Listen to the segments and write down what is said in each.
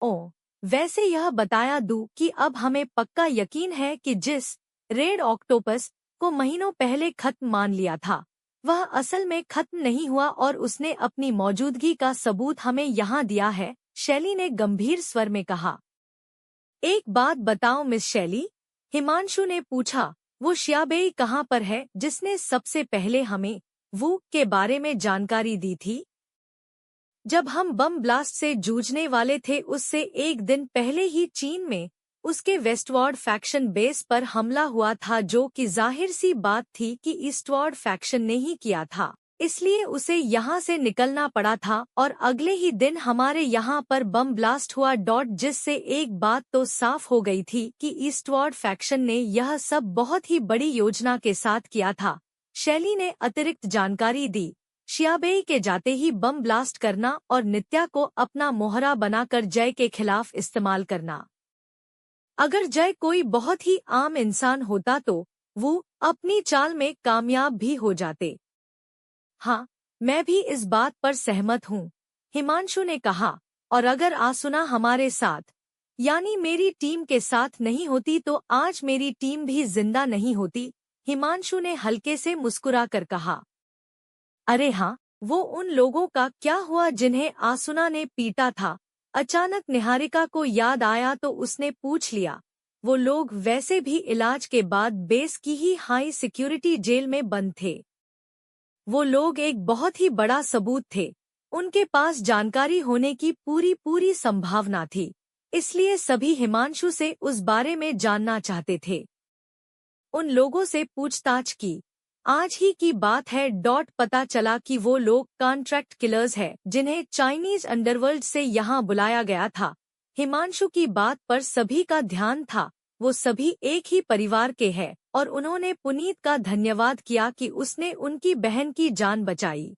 ओ, वैसे यह बताया दूं कि अब हमें पक्का यकीन है कि जिस रेड ऑक्टोपस को महीनों पहले खत्म मान लिया था, वह असल में खत्म नहीं हुआ और उसने अपनी मौजूदगी का सबूत हमें यहाँ दिया है, शैली ने गंभीर स्वर में कहा। एक बात बताओ मिस शैली, हिमांशु ने पूछा, वो श्याबेई कहाँ पर है जिसने सबसे पहले हमें वू के बारे में जानकारी दी थी? जब हम बम ब्लास्ट से जूझने वाले थे उससे एक दिन पहले ही चीन में उसके वेस्टवार्ड फैक्शन बेस पर हमला हुआ था, जो कि जाहिर सी बात थी कि ईस्टवार्ड फैक्शन ने ही किया था, इसलिए उसे यहाँ से निकलना पड़ा था और अगले ही दिन हमारे यहाँ पर बम ब्लास्ट हुआ। जिससे एक बात तो साफ हो गई थी कि ईस्टवार्ड फैक्शन ने यह सब बहुत ही बड़ी योजना के साथ किया था, शैली ने अतिरिक्त जानकारी दी। श्याबेई के जाते ही बम ब्लास्ट करना और नित्या को अपना मोहरा बनाकर जय के खिलाफ इस्तेमाल करना। अगर जय कोई बहुत ही आम इंसान होता तो वो अपनी चाल में कामयाब भी हो जाते। हाँ, मैं भी इस बात पर सहमत हूँ, हिमांशु ने कहा, और अगर आसुना हमारे साथ यानी मेरी टीम के साथ नहीं होती तो आज मेरी टीम भी जिंदा नहीं होती, हिमांशु ने हल्के से मुस्कुरा कर कहा। अरे हाँ, वो उन लोगों का क्या हुआ जिन्हें आसुना ने पीटा था? अचानक निहारिका को याद आया तो उसने पूछ लिया। वो लोग वैसे भी इलाज के बाद बेस की ही हाई सिक्योरिटी जेल में बंद थे। वो लोग एक बहुत ही बड़ा सबूत थे, उनके पास जानकारी होने की पूरी संभावना थी, इसलिए सभी हिमांशु से उस बारे में जानना चाहते थे। उन लोगों से पूछताछ की। आज ही की बात है। पता चला कि वो लोग कॉन्ट्रैक्ट किलर्स हैं जिन्हें चाइनीज अंडरवर्ल्ड से यहाँ बुलाया गया था। हिमांशु की बात पर सभी का ध्यान था। वो सभी एक ही परिवार के हैं और उन्होंने पुनीत का धन्यवाद किया कि उसने उनकी बहन की जान बचाई,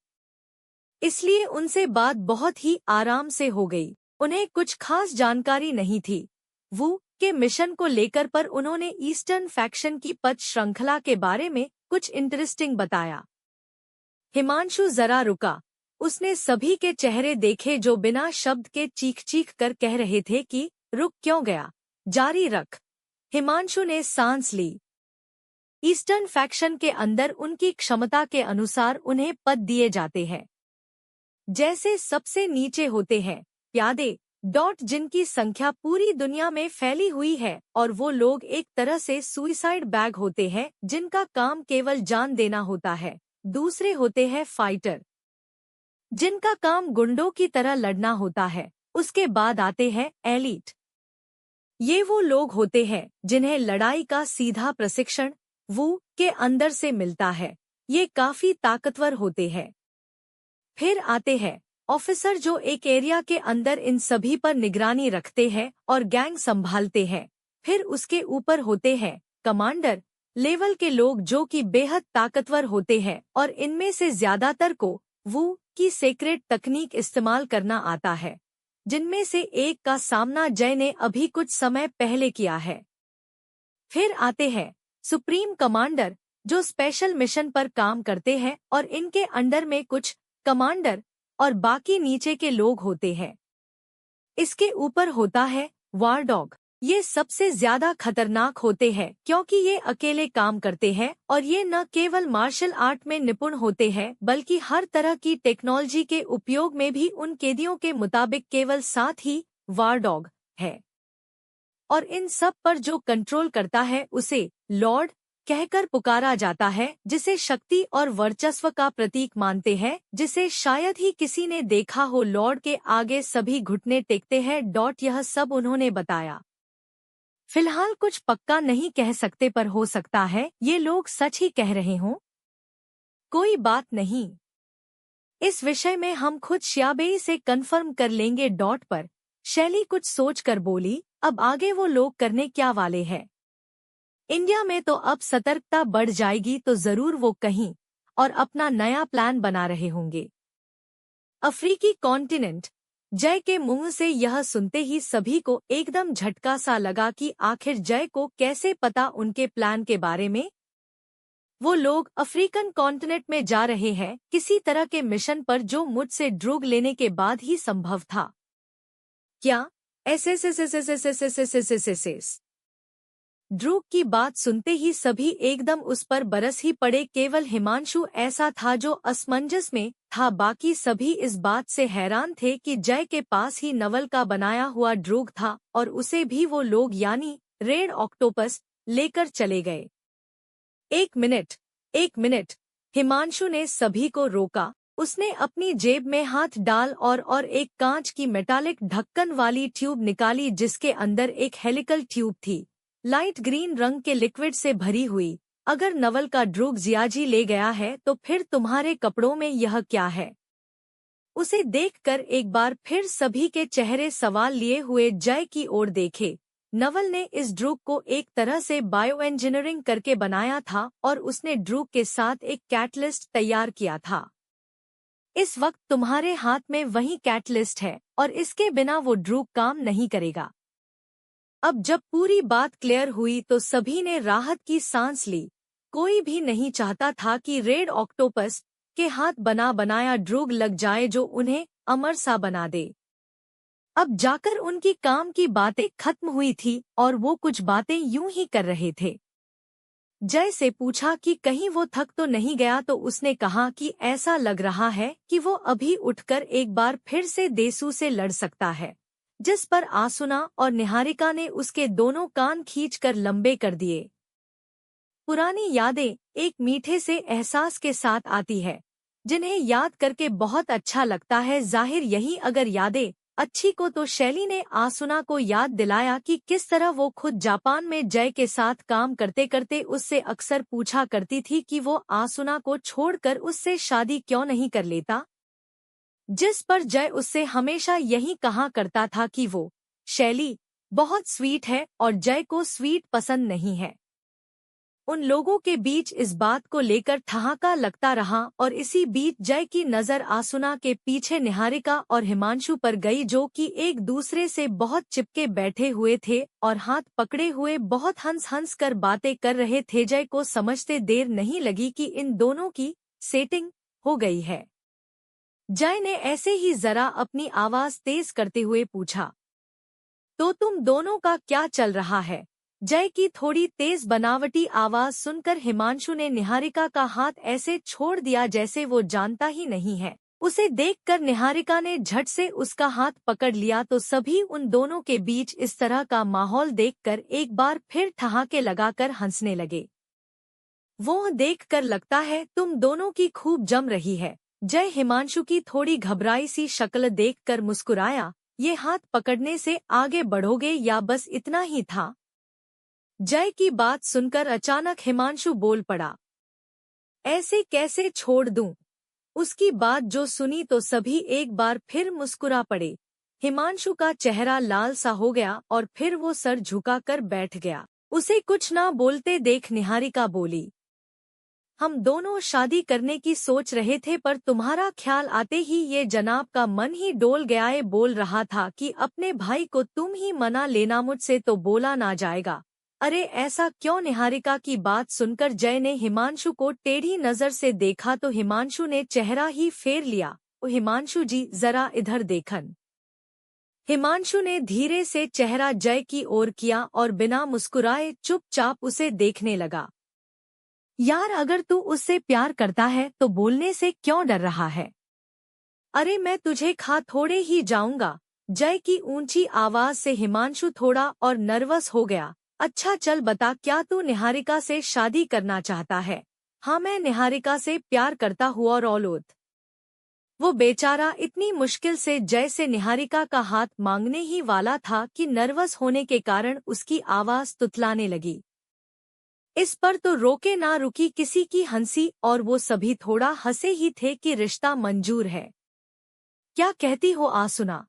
इसलिए उनसे बात बहुत ही आराम से हो गई। उन्हें कुछ खास जानकारी नहीं थी वू के मिशन को लेकर, पर उन्होंने ईस्टर्न फैक्शन की पथ श्रृंखला के बारे में कुछ इंटरेस्टिंग बताया। हिमांशु जरा रुका। उसने सभी के चेहरे देखे जो बिना शब्द के चीख कर कह रहे थे कि रुक क्यों गया, जारी रख। हिमांशु ने सांस ली। ईस्टर्न फैक्शन के अंदर उनकी क्षमता के अनुसार उन्हें पद दिए जाते हैं, जैसे सबसे नीचे होते हैं प्यादे, जिनकी संख्या पूरी दुनिया में फैली हुई है, और वो लोग एक तरह से सुइसाइड बैग होते हैं जिनका काम केवल जान देना होता है। दूसरे होते हैं फाइटर, जिनका काम गुंडों की तरह लड़ना होता है। उसके बाद आते हैं एलीट। ये वो लोग होते हैं जिन्हें लड़ाई का सीधा प्रशिक्षण वू के अंदर से मिलता है। ये काफी ताकतवर होते हैं। फिर आते हैं ऑफिसर, जो एक एरिया के अंदर इन सभी पर निगरानी रखते हैं और गैंग संभालते हैं। फिर उसके ऊपर होते हैं कमांडर लेवल के लोग, जो कि बेहद ताकतवर होते हैं और इनमें से ज्यादातर को वू की सीक्रेट तकनीक इस्तेमाल करना आता है, जिनमें से एक का सामना जय ने अभी कुछ समय पहले किया है। फिर आते हैं सुप्रीम कमांडर, जो स्पेशल मिशन पर काम करते हैं और इनके अंडर में कुछ कमांडर और बाकी नीचे के लोग होते हैं। इसके ऊपर होता है वार डॉग। ये सबसे ज्यादा खतरनाक होते हैं क्योंकि ये अकेले काम करते हैं और ये न केवल मार्शल आर्ट में निपुण होते हैं बल्कि हर तरह की टेक्नोलॉजी के उपयोग में भी। उन कैदियों के मुताबिक केवल 7 ही वार डॉग है, और इन सब पर जो कंट्रोल करता है उसे लॉर्ड कहकर पुकारा जाता है, जिसे शक्ति और वर्चस्व का प्रतीक मानते हैं, जिसे शायद ही किसी ने देखा हो। लॉर्ड के आगे सभी घुटने टेकते हैं। यह सब उन्होंने बताया। फिलहाल कुछ पक्का नहीं कह सकते, पर हो सकता है ये लोग सच ही कह रहे हों। कोई बात नहीं, इस विषय में हम खुद श्याबेई से कंफर्म कर लेंगे। पर शैली कुछ सोचकर बोली, अब आगे वो लोग करने क्या वाले हैं? इंडिया में तो अब सतर्कता बढ़ जाएगी, तो जरूर वो कहीं और अपना नया प्लान बना रहे होंगे। अफ्रीकी कॉन्टिनेंट। जय के मुंह से यह सुनते ही सभी को एकदम झटका सा लगा कि आखिर जय को कैसे पता उनके प्लान के बारे में। वो लोग अफ्रीकन कॉन्टिनेंट में जा रहे हैं किसी तरह के मिशन पर, जो मुझसे ड्रुग लेने के बाद ही संभव था। क्या एस। ध्रुव की बात सुनते ही सभी एकदम उस पर बरस ही पड़े। केवल हिमांशु ऐसा था जो असमंजस में था। बाकी सभी इस बात से हैरान थे कि जय के पास ही नवल का बनाया हुआ ड्रूग था और उसे भी वो लोग यानी रेड ऑक्टोपस लेकर चले गए। एक मिनट, हिमांशु ने सभी को रोका। उसने अपनी जेब में हाथ डाल और एक कांच की मेटालिक ढक्कन वाली ट्यूब निकाली जिसके अंदर एक हेलिकल ट्यूब थी, लाइट ग्रीन रंग के लिक्विड से भरी हुई। अगर नवल का ड्रूग जियाजी ले गया है तो फिर तुम्हारे कपड़ों में यह क्या है? उसे देखकर एक बार फिर सभी के चेहरे सवाल लिए हुए जय की ओर देखे। नवल ने इस ड्रूग को एक तरह से बायो इंजीनियरिंग करके बनाया था और उसने ड्रूग के साथ एक कैटलिस्ट तैयार किया था। इस वक्त तुम्हारे हाथ में वही कैटलिस्ट है और इसके बिना वो ड्रूग काम नहीं करेगा। अब जब पूरी बात क्लियर हुई तो सभी ने राहत की सांस ली। कोई भी नहीं चाहता था कि रेड ऑक्टोपस के हाथ बना बनाया ड्रूग लग जाए जो उन्हें अमर सा बना दे। अब जाकर उनकी काम की बातें खत्म हुई थी और वो कुछ बातें यूं ही कर रहे थे। जय से पूछा कि कहीं वो थक तो नहीं गया तो उसने कहा कि ऐसा लग रहा है कि वो अभी उठकर एक बार फिर से देसू से लड़ सकता है। जिस पर आसुना और निहारिका ने उसके दोनों कान खींचकर लंबे कर दिए। पुरानी यादें एक मीठे से एहसास के साथ आती है जिन्हें याद करके बहुत अच्छा लगता है। जाहिर यही अगर यादें अच्छी को तो शैली ने आसुना को याद दिलाया कि किस तरह वो खुद जापान में जय के साथ काम करते करते उससे अक्सर पूछा करती थी कि वो आसुना को छोड़कर उससे शादी क्यों नहीं कर लेता। जिस पर जय उससे हमेशा यही कहा करता था कि वो शैली बहुत स्वीट है और जय को स्वीट पसंद नहीं है। उन लोगों के बीच इस बात को लेकर ठहाका लगता रहा और इसी बीच जय की नज़र आसुना के पीछे निहारिका और हिमांशु पर गई जो कि एक दूसरे से बहुत चिपके बैठे हुए थे और हाथ पकड़े हुए बहुत हंस हंस कर बातें कर रहे थे। जय को समझते देर नहीं लगी कि इन दोनों की सेटिंग हो गई है। जय ने ऐसे ही जरा अपनी आवाज तेज करते हुए पूछा, तो तुम दोनों का क्या चल रहा है? जय की थोड़ी तेज बनावटी आवाज सुनकर हिमांशु ने निहारिका का हाथ ऐसे छोड़ दिया जैसे वो जानता ही नहीं है। उसे देखकर निहारिका ने झट से उसका हाथ पकड़ लिया तो सभी उन दोनों के बीच इस तरह का माहौल देखकर एक बार फिर ठहाके लगाकर हंसने लगे। वो देखकर लगता है तुम दोनों की खूब जम रही है। जय हिमांशु की थोड़ी घबराई सी शक्ल देखकर मुस्कुराया। ये हाथ पकड़ने से आगे बढ़ोगे या बस इतना ही था? जय की बात सुनकर अचानक हिमांशु बोल पड़ा, ऐसे कैसे छोड़ दूं? उसकी बात जो सुनी तो सभी एक बार फिर मुस्कुरा पड़े। हिमांशु का चेहरा लाल सा हो गया और फिर वो सर झुकाकर बैठ गया। उसे कुछ ना बोलते देख निहारिका बोली, हम दोनों शादी करने की सोच रहे थे पर तुम्हारा ख्याल आते ही ये जनाब का मन ही डोल गया। ये बोल रहा था कि अपने भाई को तुम ही मना लेना, मुझसे तो बोला ना जाएगा। अरे ऐसा क्यों? निहारिका की बात सुनकर जय ने हिमांशु को टेढ़ी नजर से देखा तो हिमांशु ने चेहरा ही फेर लिया। ओ हिमांशु जी जरा इधर देखन। हिमांशु ने धीरे से चेहरा जय की ओर किया और बिना मुस्कुराए चुपचाप उसे देखने लगा। यार अगर तू उससे प्यार करता है तो बोलने से क्यों डर रहा है? अरे मैं तुझे खा थोड़े ही जाऊंगा। जय की ऊंची आवाज से हिमांशु थोड़ा और नर्वस हो गया। अच्छा चल बता, क्या तू निहारिका से शादी करना चाहता है? हाँ मैं निहारिका से प्यार करता हूँ और औलूद। वो बेचारा इतनी मुश्किल से जय से निहारिका का हाथ मांगने ही वाला था कि नर्वस होने के कारण उसकी आवाज तुतलाने लगी। इस पर तो रोके ना रुकी किसी की हंसी और वो सभी थोड़ा हंसे ही थे कि रिश्ता मंजूर है। क्या कहती हो आसुना?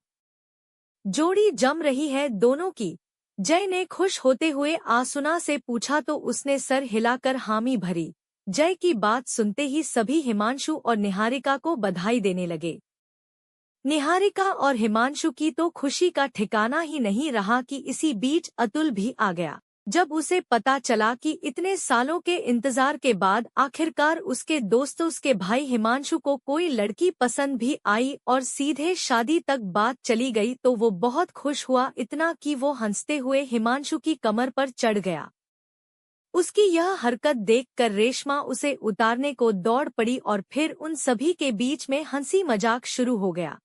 जोड़ी जम रही है दोनों की। जय ने खुश होते हुए आसुना से पूछा तो उसने सर हिलाकर हामी भरी। जय की बात सुनते ही सभी हिमांशु और निहारिका को बधाई देने लगे। निहारिका और हिमांशु की तो खुशी का ठिकाना ही नहीं रहा कि इसी बीच अतुल भी आ गया। जब उसे पता चला कि इतने सालों के इंतजार के बाद आखिरकार उसके दोस्त उसके भाई हिमांशु को कोई लड़की पसंद भी आई और सीधे शादी तक बात चली गई तो वो बहुत खुश हुआ, इतना कि वो हंसते हुए हिमांशु की कमर पर चढ़ गया। उसकी यह हरकत देखकर रेशमा उसे उतारने को दौड़ पड़ी और फिर उन सभी के बीच में हंसी मजाक शुरू हो गया।